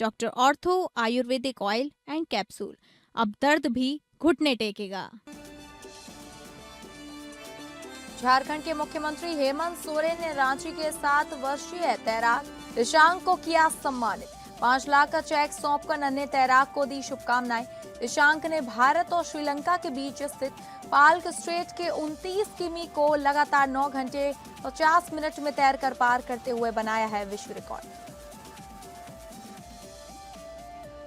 Doctor ortho Ayurvedic oil and capsule. अब दर्द भी घुटने टेकेगा। झारखंड के मुख्यमंत्री हेमंत सोरेन ने रांची के 7 वर्षीय तैराक ईशांक को किया सम्मानित। 5 लाख का चेक सौंपकर नन्हे तैराक को दी शुभकामनाएं। ईशांक ने भारत और श्रीलंका के बीच स्थित पाल्क स्ट्रेट के 29 किमी को लगातार 9 घंटे 50 मिनट में तैरकर पार करते हुए बनाया है विश्व रिकॉर्ड।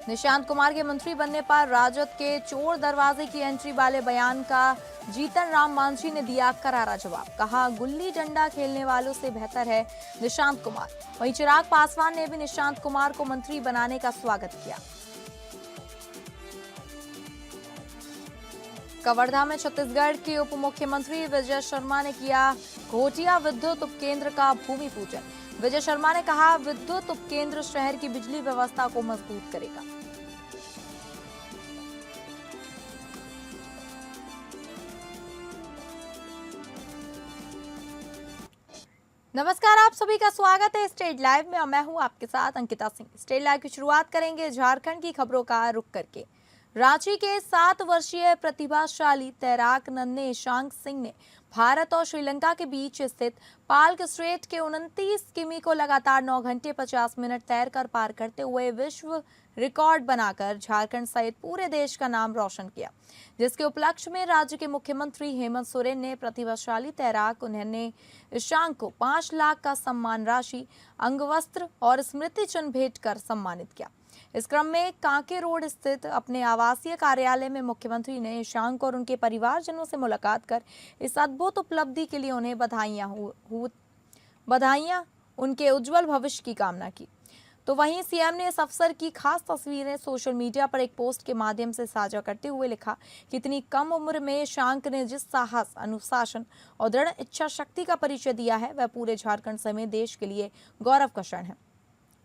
निशांत कुमार के मंत्री बनने पर राजद के चोर दरवाजे की एंट्री वाले बयान का जीतन राम मांझी ने दिया करारा जवाब। कहा, गुल्ली डंडा खेलने वालों से बेहतर है निशांत कुमार। वहीं चिराग पासवान ने भी निशांत कुमार को मंत्री बनाने का स्वागत किया। कवर्धा में छत्तीसगढ़ के उप मुख्यमंत्री विजय शर्मा ने किया घोटिया विद्युत उपकेंद्र का भूमि पूजन। विजय शर्मा ने कहा, विद्युत उपकेंद्र शहर की बिजली व्यवस्था को मजबूत करेगा। नमस्कार, आप सभी का स्वागत है स्टेट लाइव में और मैं हूं आपके साथ अंकिता सिंह। स्टेट लाइव की शुरुआत करेंगे झारखंड की खबरों का रुख करके। रांची के 7 वर्षीय प्रतिभाशाली तैराक नन्हे ईशांक सिंह ने भारत और श्रीलंका के बीच स्थित पाल्क स्ट्रेट के 29 किमी को लगातार 9 घंटे 50 मिनट तैरकर पार करते हुए विश्व रिकॉर्ड बनाकर झारखंड सहित पूरे देश का नाम रोशन किया, जिसके उपलक्ष्य में राज्य के मुख्यमंत्री हेमंत सोरेन ने प्रतिभाशाली तैराक नन्हे ईशांक को 5 लाख का सम्मान राशि, अंगवस्त्र और स्मृति चिन्ह भेंट कर सम्मानित किया। इस क्रम में कांके रोड स्थित अपने आवासीय कार्यालय में मुख्यमंत्री ने ईशांक और उनके परिवारजनों से मुलाकात कर इस अद्भुत उपलब्धि के लिए उन्हें बधाइयां, उनके उज्जवल भविष्य की कामना की। तो वहीं सीएम ने इस अवसर की खास तस्वीरें सोशल मीडिया पर एक पोस्ट के माध्यम से साझा करते हुए लिखा कि इतनी कम उम्र में ईशांक ने जिस साहस, अनुशासन और दृढ़ इच्छा शक्ति का परिचय दिया है, वह पूरे झारखंड समेत देश के लिए गौरव का क्षण है।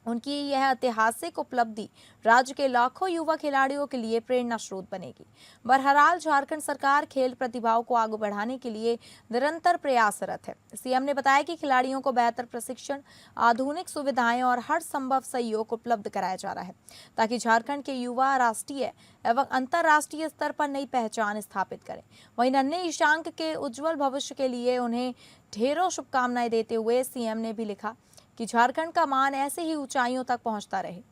उनकी यह ऐतिहासिक उपलब्धि राज्य के लाखों युवा खिलाड़ियों के लिए प्रेरणा स्रोत बनेगी। बहरहाल झारखंड सरकार खेल प्रतिभाओं को आगे बढ़ाने के लिए निरंतर प्रयासरत है। सीएम ने बताया कि खिलाड़ियों को बेहतर प्रशिक्षण, आधुनिक सुविधाएं और हर संभव सहयोग उपलब्ध कराया जा रहा है, ताकि झारखंड के युवा राष्ट्रीय एवं अंतर्राष्ट्रीय स्तर पर नई पहचान स्थापित करें। वहीं नन्हे ईशांक के उज्जवल भविष्य के लिए उन्हें ढेरों शुभकामनाएं देते हुए सीएम ने भी लिखा कि झारखंड का मान ऐसे ही ऊंचाइयों तक पहुंचता रहे।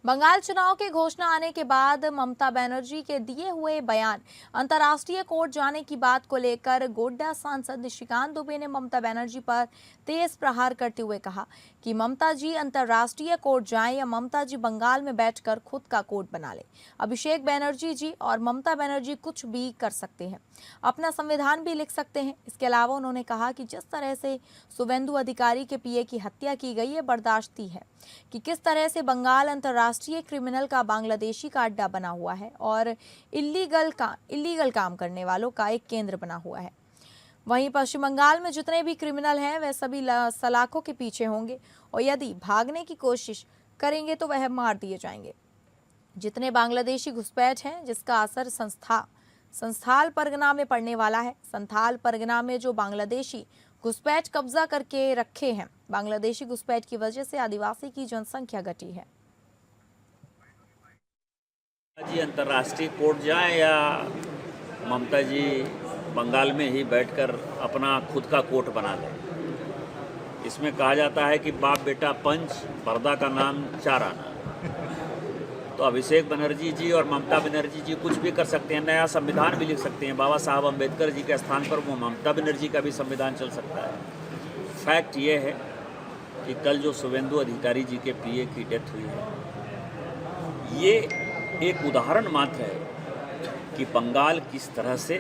बंगाल चुनाव के घोषणा आने के बाद ममता बनर्जी के दिए हुए बयान अंतर्राष्ट्रीय कोर्ट जाने की बात को लेकर गोड्डा सांसद निशिकांत दुबे ने ममता बनर्जी पर तेज प्रहार करते हुए कहा कि ममता जी अंतर्राष्ट्रीय कोर्ट जाएं या ममता जी बंगाल में बैठकर खुद का कोर्ट बना ले। अभिषेक बनर्जी जी और ममता बनर्जी कुछ भी कर सकते हैं, अपना संविधान भी लिख सकते हैं। इसके अलावा उन्होंने कहा कि जिस तरह से शुभेंदु अधिकारी के पीए की हत्या की गई है, बर्दाश्ती है कि किस तरह से बंगाल अंतर्राष्ट्रीय क्रिमिनल का बांग्लादेशी का अड्डा बना हुआ है और इलीगल काम करने वालों का एक केंद्र बना हुआ है। वहीं पश्चिम बंगाल में जितने भी क्रिमिनल हैं वह सभी सलाखों के पीछे होंगे और यदि भागने की कोशिश करेंगे तो वह मार दिए जाएंगे। जितने बांग्लादेशी घुसपैठ हैं जिसका असर संथाल परगना में पड़ने वाला है। संथाल परगना में जो बांग्लादेशी घुसपैठ कब्जा करके रखे हैं, बांग्लादेशी घुसपैठ की वजह से आदिवासी की जनसंख्या घटी है। जी अंतर्राष्ट्रीय कोर्ट जाए या ममता जी बंगाल में ही बैठकर अपना खुद का कोर्ट बना ले। इसमें कहा जाता है कि बाप बेटा पंच, पर्दा का नाम चार आना। तो अभिषेक बनर्जी जी और ममता बनर्जी जी कुछ भी कर सकते हैं, नया संविधान भी लिख सकते हैं। बाबा साहब अम्बेडकर जी के स्थान पर वो ममता बनर्जी का भी संविधान चल सकता है। फैक्ट ये है कि कल जो शुभेंदु अधिकारी जी के पीए की डेथ हुई है, ये एक उदाहरण मात्र है कि बंगाल किस तरह से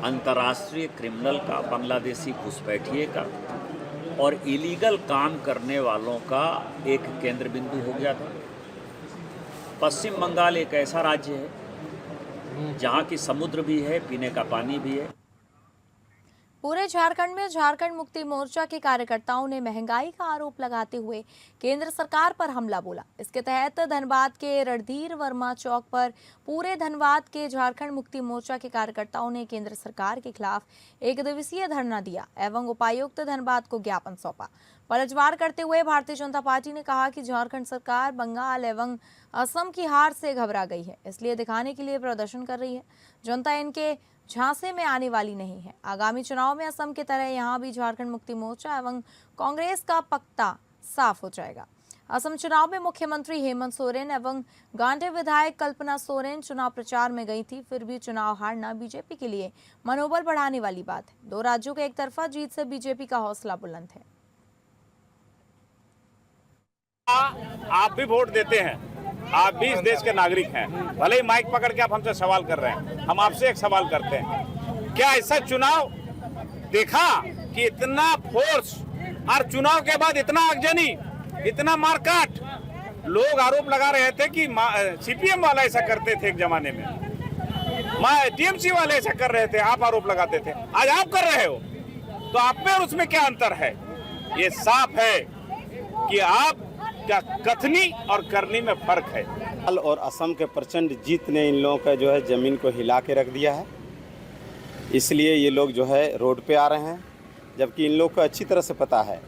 अंतर्राष्ट्रीय क्रिमिनल का, बांग्लादेशी घुसपैठिए का और इलीगल काम करने वालों का एक केंद्र बिंदु हो गया था। पश्चिम बंगाल एक ऐसा राज्य है जहाँ की समुद्र भी है, पीने का पानी भी है। पूरे झारखंड में झारखंड मुक्ति मोर्चा के कार्यकर्ताओं ने महंगाई का आरोप लगाते हुए केंद्र सरकार पर हमला बोला। इसके तहत धनबाद के रणधीर वर्मा चौक पर पूरे धनबाद के झारखंड मुक्ति मोर्चा के कार्यकर्ताओं ने केंद्र सरकार के खिलाफ एक दिवसीय धरना दिया एवं उपायुक्त धनबाद को ज्ञापन सौंपा। पलटवार करते हुए भारतीय जनता पार्टी ने कहा कि झारखंड सरकार बंगाल एवं असम की हार से घबरा गई है, इसलिए दिखाने के लिए प्रदर्शन कर रही है। जनता इनके झांसे में आने वाली नहीं है। आगामी चुनाव में असम की तरह यहां भी झारखंड मुक्ति मोर्चा एवं कांग्रेस का पक्ता साफ हो जाएगा। असम चुनाव में मुख्यमंत्री हेमंत सोरेन एवं गांधी विधायक कल्पना सोरेन चुनाव प्रचार में गई थी, फिर भी चुनाव हारना बीजेपी के लिए मनोबल बढ़ाने वाली बात है। 2 राज्यों के एक तरफा जीत से बीजेपी का हौसला बुलंद है। आप भी वोट देते हैं, आप भी इस देश के नागरिक हैं। भले ही माइक पकड़ के आप हमसे सवाल कर रहे हैं, हम आपसे एक सवाल करते हैं, क्या ऐसा चुनाव देखा कि इतना फोर्स और चुनाव के बाद इतना आगजनी, इतना मारकाट? लोग आरोप लगा रहे थे कि सीपीएम वाले ऐसा करते थे एक जमाने में, टीएमसी वाले ऐसा कर रहे थे, आप आरोप लगाते थे, आज आप कर रहे हो। तो आप में और उसमें क्या अंतर है? ये साफ है कि आप क्या कथनी और करनी में फर्क है। बंगाल और असम के प्रचंड जीत ने इन लोगों का जो है ज़मीन को हिला के रख दिया है, इसलिए ये लोग जो है रोड पे आ रहे हैं। जबकि इन लोग को अच्छी तरह से पता है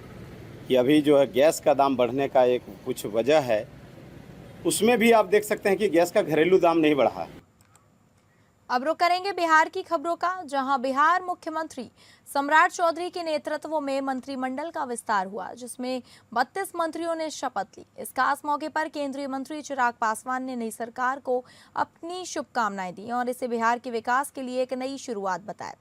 कि अभी जो है गैस का दाम बढ़ने का एक कुछ वजह है, उसमें भी आप देख सकते हैं कि गैस का घरेलू दाम नहीं बढ़ा है। अब रुक करेंगे बिहार की खबरों का, जहां बिहार मुख्यमंत्री सम्राट चौधरी के नेतृत्व में मंत्रिमंडल का विस्तार हुआ, जिसमें 32 मंत्रियों ने शपथ ली। इस खास मौके पर केंद्रीय मंत्री चिराग पासवान ने नई सरकार को अपनी शुभकामनाएं दी और इसे बिहार के विकास के लिए एक नई शुरुआत बताया।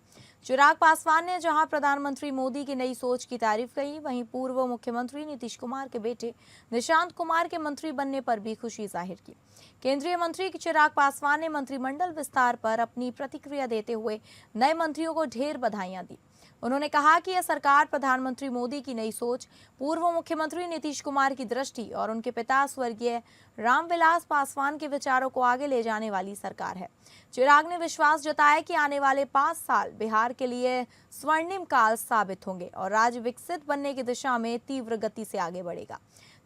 चिराग पासवान ने जहां प्रधानमंत्री मोदी की नई सोच की तारीफ कही, वहीं पूर्व मुख्यमंत्री नीतीश कुमार के बेटे निशांत कुमार के मंत्री बनने पर भी खुशी जाहिर की। केंद्रीय मंत्री चिराग पासवान ने मंत्रिमंडल विस्तार पर अपनी प्रतिक्रिया देते हुए नए मंत्रियों को ढेर बधाइयां दी। उन्होंने कहा कि यह सरकार प्रधानमंत्री मोदी की नई सोच, पूर्व मुख्यमंत्री नीतीश कुमार की दृष्टि और उनके पिता स्वर्गीय रामविलास पासवान के विचारों को आगे ले जाने वाली सरकार है। चिराग ने विश्वास जताया कि आने वाले 5 साल बिहार के लिए स्वर्णिम काल साबित होंगे और राज्य विकसित बनने की दिशा में तीव्र गति से आगे बढ़ेगा।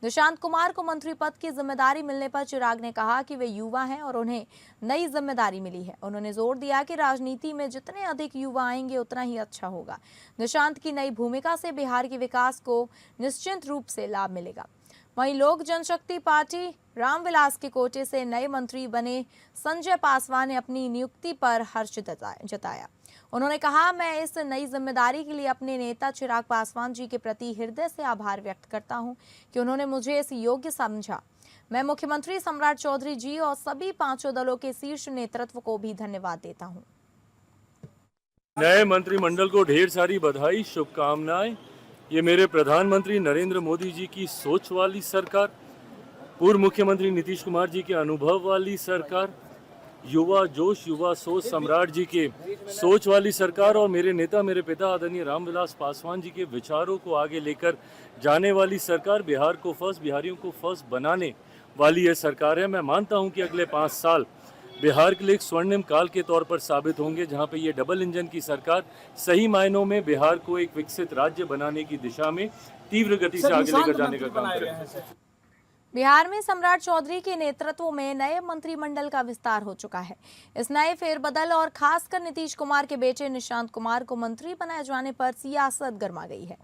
निशांत कुमार को मंत्री पद की जिम्मेदारी मिलने पर चिराग ने कहा कि वे युवा हैं और उन्हें नई जिम्मेदारी मिली है। उन्होंने जोर दिया कि राजनीति में जितने अधिक युवा आएंगे उतना ही अच्छा होगा। निशांत की नई भूमिका से बिहार के विकास को निश्चित रूप से लाभ मिलेगा। वहीं लोक जनशक्ति पार्टी रामविलास के कोटे से नए मंत्री बने संजय पासवान ने अपनी नियुक्ति पर हर्ष जताया। उन्होंने कहा, मैं इस नई जिम्मेदारी के लिए अपने नेता चिराग पासवान जी के प्रति हृदय से आभार व्यक्त करता हूं कि उन्होंने मुझे इस योग्य समझा। मैं मुख्यमंत्री सम्राट चौधरी जी और सभी 5 दलों के शीर्ष नेतृत्व को भी धन्यवाद देता हूं। नए मंत्रिमंडल को ढेर सारी बधाई, शुभकामनाएं। ये मेरे प्रधानमंत्री नरेंद्र मोदी जी की सोच वाली सरकार, पूर्व मुख्यमंत्री नीतीश कुमार जी के अनुभव वाली सरकार, युवा जोश युवा सोच सम्राट जी के सोच वाली सरकार और मेरे नेता मेरे पिता आदरणीय रामविलास पासवान जी के विचारों को आगे लेकर जाने वाली सरकार, बिहार को फर्स्ट, बिहारियों को फर्स्ट बनाने वाली यह सरकार है। मैं मानता हूं कि अगले 5 साल बिहार के लिए एक स्वर्णिम काल के तौर पर साबित होंगे, जहां पे ये डबल इंजन की सरकार सही मायनों में बिहार को एक विकसित राज्य बनाने की दिशा में तीव्र गति से आगे लेकर जाने का काम करेगा। बिहार में सम्राट चौधरी के नेतृत्व में नए मंत्रिमंडल का विस्तार हो चुका है। इस नए फेरबदल और खासकर नीतीश कुमार के बेटे निशांत कुमार को मंत्री बनाए जाने पर सियासत गर्मा गई है।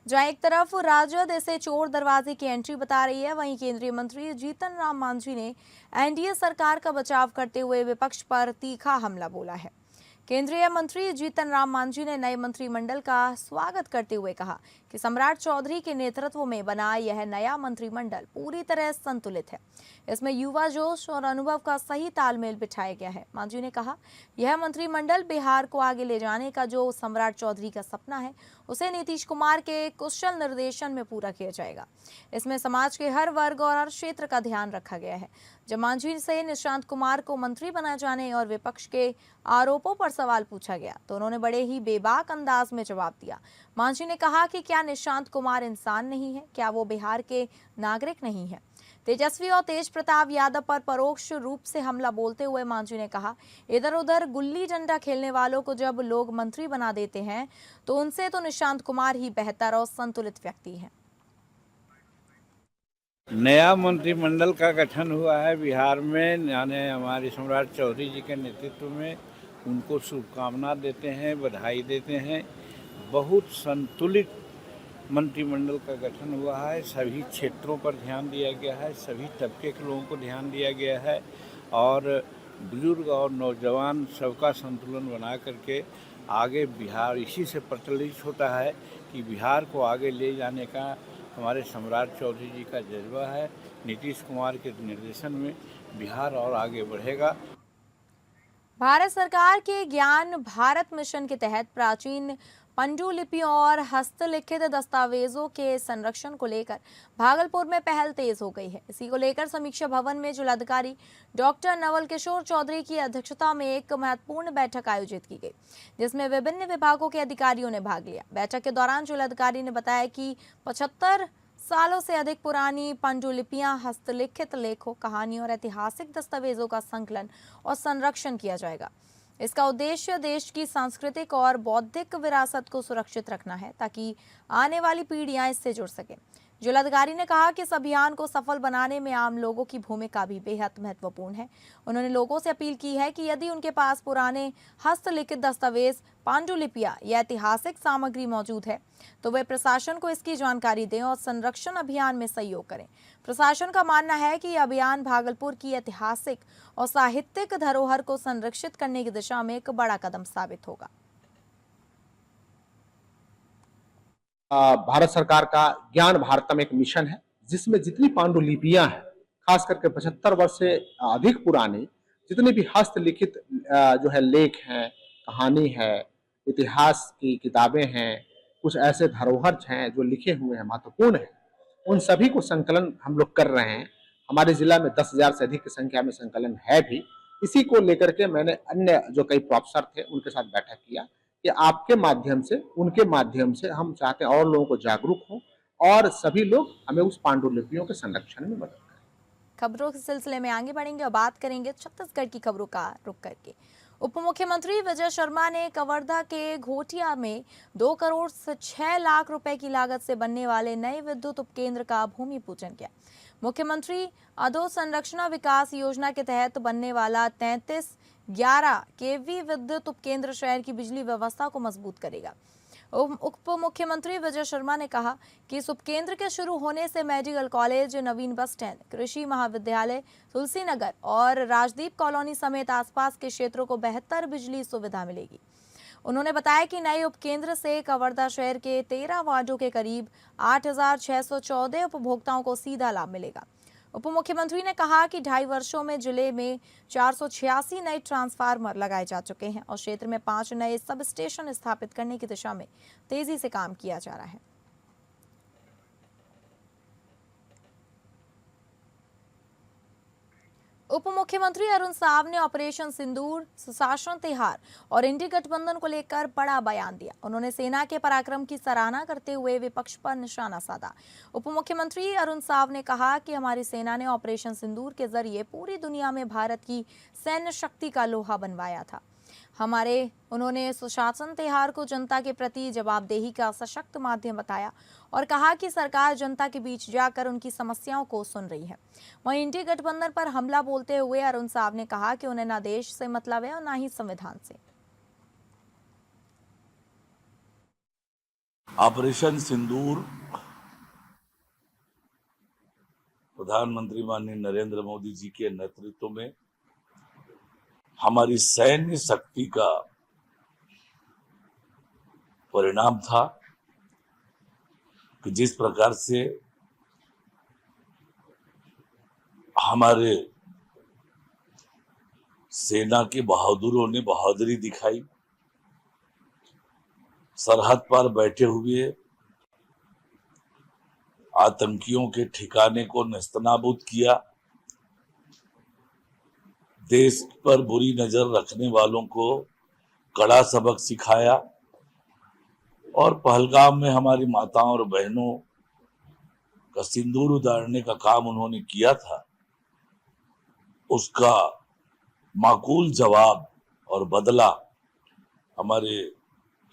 जहां एक तरफ राजद इसे चोर दरवाजे की एंट्री बता रही है, वहीं केंद्रीय मंत्री जीतन राम मांझी ने एनडीए सरकार का बचाव करते हुए विपक्ष पर तीखा हमला बोला है। केंद्रीय मंत्री जीतन राम मांझी ने नए मंत्रिमंडल का स्वागत करते हुए कहा कि सम्राट चौधरी के नेतृत्व में बना यह नया मंत्रिमंडल पूरी तरह संतुलित है। इसमें युवा जोश और अनुभव का सही तालमेल बिठाया गया है। मांझी ने कहा, यह मंत्रिमंडल बिहार को आगे ले जाने का जो सम्राट चौधरी का सपना है, उसे नीतीश कुमार के कुशल निर्देशन में पूरा किया जाएगा। इसमें समाज के हर वर्ग और हर क्षेत्र का ध्यान रखा गया है। जब मांझी से निशांत कुमार को मंत्री बनाए जाने और विपक्ष के आरोपों पर सवाल पूछा गया तो उन्होंने बड़े ही बेबाक अंदाज में जवाब दिया। मांझी ने कहा कि क्या निशांत कुमार इंसान नहीं है, क्या वो बिहार के नागरिक नहीं है। तेजस्वी और तेज प्रताप यादव पर परोक्ष रूप से हमला बोलते हुए मांझी ने कहा, इधर उधर गुल्ली डंडा खेलने वालों को जब लोग मंत्री बना देते हैं तो उनसे तो निशांत कुमार ही बेहतर और संतुलित व्यक्ति हैं। नया मंत्रिमंडल का गठन हुआ है बिहार में, यानी हमारे सम्राट चौधरी जी के नेतृत्व में। उनको शुभकामना देते हैं, बधाई देते हैं। बहुत संतुलित मंत्रिमंडल का गठन हुआ है। सभी क्षेत्रों पर ध्यान दिया गया है, सभी तबके के लोगों को ध्यान दिया गया है और बुजुर्ग और नौजवान सबका संतुलन बना करके आगे बिहार इसी से प्रचलित होता है कि बिहार को आगे ले जाने का हमारे सम्राट चौधरी जी का जज्बा है। नीतीश कुमार के निर्देशन में बिहार और आगे बढ़ेगा। भारत सरकार के ज्ञान भारत मिशन के तहत प्राचीन पांडुलिपियों और हस्तलिखित दस्तावेजों के संरक्षण को लेकर भागलपुर में पहल तेज हो गई है। इसी को लेकर समीक्षा भवन में जिलाधिकारी डॉक्टर नवल किशोर चौधरी की अध्यक्षता में एक महत्वपूर्ण बैठक आयोजित की गई, जिसमें विभिन्न विभागों के अधिकारियों ने भाग लिया। बैठक के दौरान जिलाधिकारी ने बताया कि 75 सालों से अधिक पुरानी पांडुलिपियां, हस्तलिखित लेखों, कहानियों और ऐतिहासिक दस्तावेजों का संकलन और संरक्षण किया जाएगा। इसका उद्देश्य देश की सांस्कृतिक और बौद्धिक विरासत को सुरक्षित रखना है ताकि आने वाली पीढ़ियां इससे जुड़ सकें। जिलाधिकारी ने कहा कि इस अभियान को सफल बनाने में आम लोगों की भूमिका भी बेहद महत्वपूर्ण है। उन्होंने लोगों से अपील की है कि यदि उनके पास पुराने हस्तलिखित दस्तावेज, पांडुलिपियां या ऐतिहासिक सामग्री मौजूद है तो वे प्रशासन को इसकी जानकारी दें और संरक्षण अभियान में सहयोग करें। प्रशासन का मानना है कि यह अभियान भागलपुर की ऐतिहासिक और साहित्यिक धरोहर को संरक्षित करने की दिशा में एक बड़ा कदम साबित होगा। भारत सरकार का ज्ञान भारतम एक मिशन है, जिसमें जितनी पांडुलिपियां हैं, खास करके 75 वर्ष से अधिक पुरानी जितनी भी हस्तलिखित जो है लेख हैं, कहानी है, इतिहास की किताबें हैं, कुछ ऐसे धरोहर हैं जो लिखे हुए हैं, महत्वपूर्ण हैं, उन सभी को संकलन हम लोग कर रहे हैं। हमारे जिला में 10,000 से अधिक की संख्या में संकलन है भी। इसी को लेकर के मैंने अन्य जो कई प्रोफेसर थे उनके साथ बैठक किया कि आपके माध्यम से, उनके माध्यम से हम चाहते हैं और लोगों को जागरूक हों और सभी लोग हमें उस पांडुलिपियों के संरक्षण में मदद करें। खबरों के सिलसिले में आगे बढ़ेंगे और बात करेंगे छत्तीसगढ़ की खबरों का रुख करके। उप मुख्यमंत्री विजय शर्मा ने कवर्धा के घोटिया में 2 करोड़ 6 लाख रुपए की लागत से बनने वाले नए विद्युत उपकेंद्र का भूमि पूजन किया। मुख्यमंत्री अधोसंरचना विकास योजना के तहत बनने वाला 3311 केवी विद्युत उपकेंद्र शहर की बिजली व्यवस्था को मजबूत करेगा। उप मुख्यमंत्री विजय शर्मा ने कहा कि इस उपकेंद्र के शुरू होने से मेडिकल कॉलेज, नवीन बस स्टैंड, कृषि महाविद्यालय, तुलसी नगर और राजदीप कॉलोनी समेत आसपास के क्षेत्रों को बेहतर बिजली सुविधा मिलेगी। उन्होंने बताया कि नए उपकेंद्र से कवर्धा शहर के 13 वार्डों के करीब 8,614 उपभोक्ताओं को सीधा लाभ मिलेगा। उप मुख्यमंत्री ने कहा कि 2.5 वर्षों में जिले में 486 नए ट्रांसफार्मर लगाए जा चुके हैं और क्षेत्र में 5 नए सब स्टेशन स्थापित करने की दिशा में तेजी से काम किया जा रहा है। उप मुख्यमंत्री अरुण साव ने ऑपरेशन सिंदूर, सुशासन तिहार और इंडी गठबंधन को लेकर बड़ा बयान दिया। उन्होंने सेना के पराक्रम की सराहना करते हुए विपक्ष पर निशाना साधा। उप मुख्यमंत्री अरुण साव ने कहा कि हमारी सेना ने ऑपरेशन सिंदूर के जरिए पूरी दुनिया में भारत की सैन्य शक्ति का लोहा बनवाया था। उन्होंने सुशासन तिहार को जनता के प्रति जवाबदेही का सशक्त माध्यम बताया और कहा कि सरकार जनता के बीच जाकर उनकी समस्याओं को सुन रही है। वहीं इंडी गठबंधन पर हमला बोलते हुए अरुण साव ने कहा कि उन्हें ना देश से मतलब है और ना ही संविधान से। ऑपरेशन सिंदूर प्रधानमंत्री माननीय नरेंद्र मोदी जी के नेतृत्व में हमारी सैन्य शक्ति का परिणाम था कि जिस प्रकार से हमारे सेना के बहादुरों ने बहादुरी दिखाई, सरहद पर बैठे हुए आतंकियों के ठिकाने को नेस्तनाबूद किया, देश पर बुरी नजर रखने वालों को कड़ा सबक सिखाया और पहलगाम में हमारी माताओं और बहनों का सिंदूर उतारने का काम उन्होंने किया था, उसका माकूल जवाब और बदला हमारे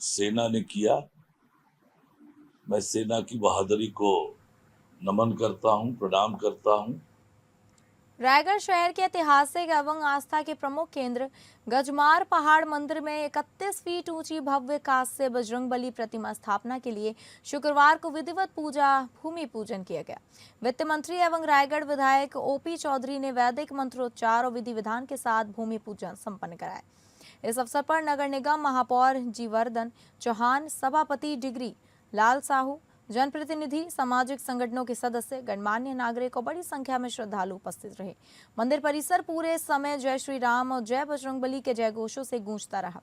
सेना ने किया। मैं सेना की बहादुरी को नमन करता हूं, प्रणाम करता हूं। रायगढ़ शहर के ऐतिहासिक एवं आस्था के प्रमुख केंद्र गजमार पहाड़ मंदिर में 31 फीट ऊंची भव्य कांस्य बजरंगबली प्रतिमा स्थापना के लिए शुक्रवार को विधिवत पूजा भूमि पूजन किया गया। वित्त मंत्री एवं रायगढ़ विधायक ओपी चौधरी ने वैदिक मंत्रोच्चार और विधि विधान के साथ भूमि पूजन संपन्न कराया। इस अवसर पर नगर निगम महापौर जीवर्धन चौहान, सभापति डिग्री लाल साहू, जनप्रतिनिधि, सामाजिक संगठनों के सदस्य, गणमान्य नागरिक और बड़ी संख्या में श्रद्धालु उपस्थित रहे। मंदिर परिसर पूरे समय जय श्री राम और जय बजरंगबली के जयघोषों से गूंजता रहा।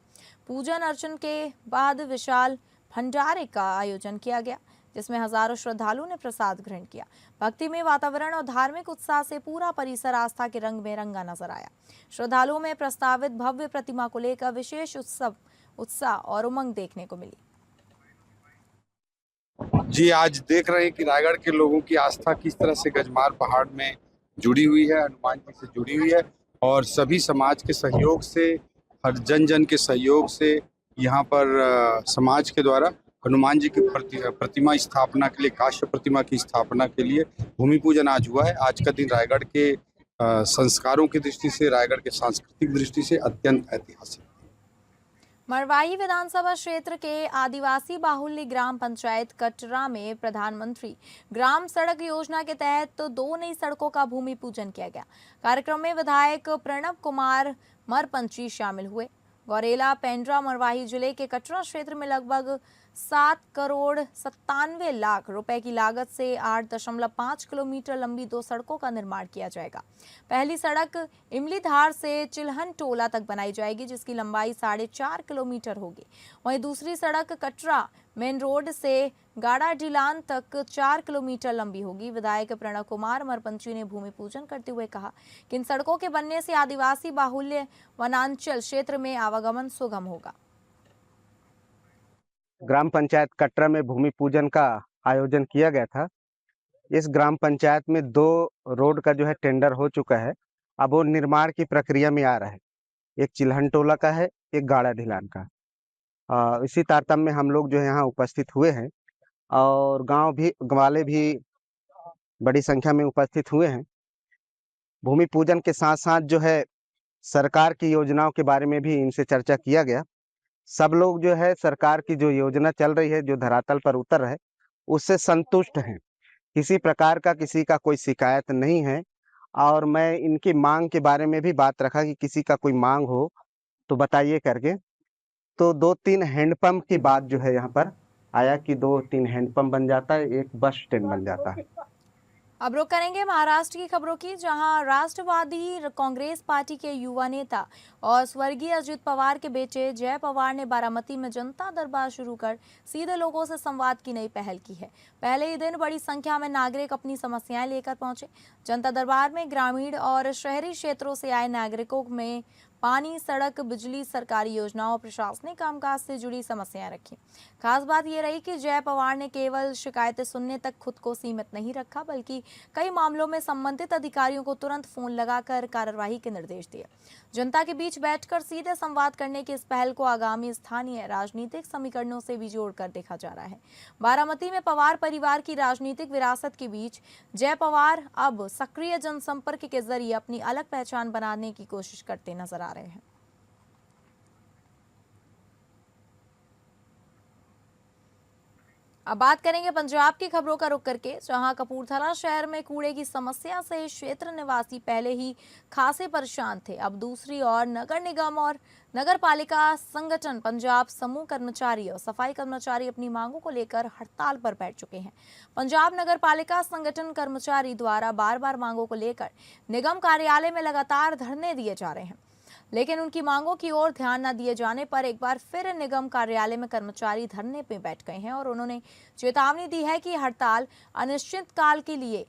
पूजन अर्चन के बाद विशाल भंडारे का आयोजन किया गया, जिसमें हजारों श्रद्धालुओं ने प्रसाद ग्रहण किया। भक्तिमय वातावरण और धार्मिक उत्साह से पूरा परिसर आस्था के रंग में रंगा नजर आया। श्रद्धालुओं में प्रस्तावित भव्य प्रतिमा को लेकर विशेष उत्साह और उमंग देखने को मिली। जी, आज देख रहे हैं कि रायगढ़ के लोगों की आस्था किस तरह से गजमार पहाड़ में जुड़ी हुई है, हनुमान जी से जुड़ी हुई है और सभी समाज के सहयोग से, हर जन जन के सहयोग से यहाँ पर समाज के द्वारा हनुमान जी की प्रतिमा स्थापना के लिए, काश्य प्रतिमा की स्थापना के लिए भूमि पूजन आज हुआ है। आज का दिन रायगढ़ के संस्कारों की दृष्टि से, रायगढ़ के सांस्कृतिक दृष्टि से अत्यंत ऐतिहासिक। मरवाही विधानसभा क्षेत्र के आदिवासी बाहुल्य ग्राम पंचायत कटरा में प्रधानमंत्री ग्राम सड़क योजना के तहत 2 नई सड़कों का भूमि पूजन किया गया। कार्यक्रम में विधायक प्रणब कुमार मरपंची शामिल हुए। गौरेला पेंड्रा मरवाही जिले के कटरा क्षेत्र में लगभग 7 करोड़ 97 लाख रुपए की लागत से 8.5 किलोमीटर लंबी 2 सड़कों का निर्माण किया जाएगा। पहली सड़क इमलीधार से चिल्हन टोला तक बनाई जाएगी, जिसकी लंबाई 4.5 किलोमीटर होगी। वहीं दूसरी सड़क कटरा मेन रोड से गाड़ा ढिलान तक 4 किलोमीटर लंबी होगी। विधायक प्रणब कुमार मरपंची ने भूमि पूजन करते हुए कहा कि इन सड़कों के बनने से आदिवासी बाहुल्य वनांचल क्षेत्र में आवागमन सुगम होगा। ग्राम पंचायत कटरा में भूमि पूजन का आयोजन किया गया था। इस ग्राम पंचायत में 2 रोड का जो है टेंडर हो चुका है, अब वो निर्माण की प्रक्रिया में आ रहा है। एक चिल्हन टोला का है, एक गाड़ा ढिलान का। इसी तारतम्य में हम लोग जो है यहाँ उपस्थित हुए हैं और गांव वाले भी बड़ी संख्या में उपस्थित हुए हैं। भूमि पूजन के साथ साथ जो है सरकार की योजनाओं के बारे में भी इनसे चर्चा किया गया। सब लोग जो है सरकार की जो योजना चल रही है, जो धरातल पर उतर है, उससे संतुष्ट हैं। किसी प्रकार का किसी का कोई शिकायत नहीं है। और मैं इनकी मांग के बारे में भी बात रखा कि किसी का कोई मांग हो तो बताइए करके। तो 2-3 हैंडपंप की बात जो है यहाँ पर आया कि 2-3 हैंडपंप बन जाता है, एक बस स्टैंड बन जाता है। अब रुक करेंगे महाराष्ट्र की खबरों की, जहां राष्ट्रवादी कांग्रेस पार्टी के युवा नेता और स्वर्गीय अजित पवार के बेटे जय पवार ने बारामती में जनता दरबार शुरू कर सीधे लोगों से संवाद की नई पहल की है। पहले ही दिन बड़ी संख्या में नागरिक अपनी समस्याएं लेकर पहुंचे। जनता दरबार में ग्रामीण और शहरी क्षेत्रों से आए नागरिकों में पानी, सड़क, बिजली, सरकारी योजनाओं और प्रशासनिक कामकाज से जुड़ी समस्याएं रखी। खास बात यह रही कि जय पवार ने केवल शिकायतें सुनने तक खुद को सीमित नहीं रखा, बल्कि कई मामलों में संबंधित अधिकारियों को तुरंत फोन लगाकर कार्रवाई के निर्देश दिए। जनता के बीच बैठकर सीधे संवाद करने की इस पहल को आगामी स्थानीय राजनीतिक समीकरणों से भी जोड़कर देखा जा रहा है। बारामती में पवार परिवार की राजनीतिक विरासत के बीच जय पवार अब सक्रिय जनसंपर्क के जरिए अपनी अलग पहचान बनाने की कोशिश करते नजर आ रहे हैं। अब बात करेंगे पंजाब की खबरों का रुख करके, जहां कपूरथला शहर में कूड़े की समस्या से क्षेत्र निवासी पहले ही खासे परेशान थे। अब दूसरी ओर नगर निगम और नगर पालिका संगठन पंजाब समूह कर्मचारी और सफाई कर्मचारी अपनी मांगों को लेकर हड़ताल पर बैठ चुके हैं। पंजाब नगर पालिका संगठन कर्मचारी द्वारा बार बार मांगों को लेकर निगम कार्यालय में लगातार धरने दिए जा रहे हैं, लेकिन उनकी मांगों की ओर ध्यान न दिए जाने पर एक बार फिर निगम कार्यालय में कर्मचारी धरने पे बैठ गए हैं और उन्होंने चेतावनी दी है कि हड़ताल अनिश्चित काल के लिए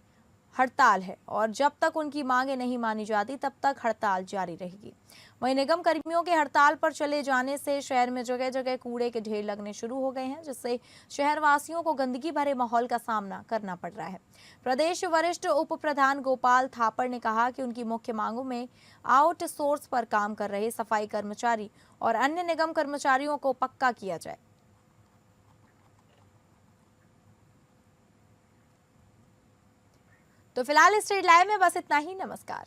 हड़ताल है और जब तक उनकी मांगें नहीं मानी जाती तब तक हड़ताल जारी रहेगी। वहीं निगम कर्मियों के हड़ताल पर चले जाने से शहर में जगह जगह कूड़े के ढेर लगने शुरू हो गए हैं, जिससे शहरवासियों को गंदगी भरे माहौल का सामना करना पड़ रहा है। प्रदेश वरिष्ठ उप प्रधान गोपाल थापड़ ने कहा कि उनकी मुख्य मांगों में आउटसोर्स पर काम कर रहे सफाई कर्मचारी और अन्य निगम कर्मचारियों को पक्का किया जाए। तो फिलहाल स्ट्रीट लाइव में बस इतना ही। नमस्कार।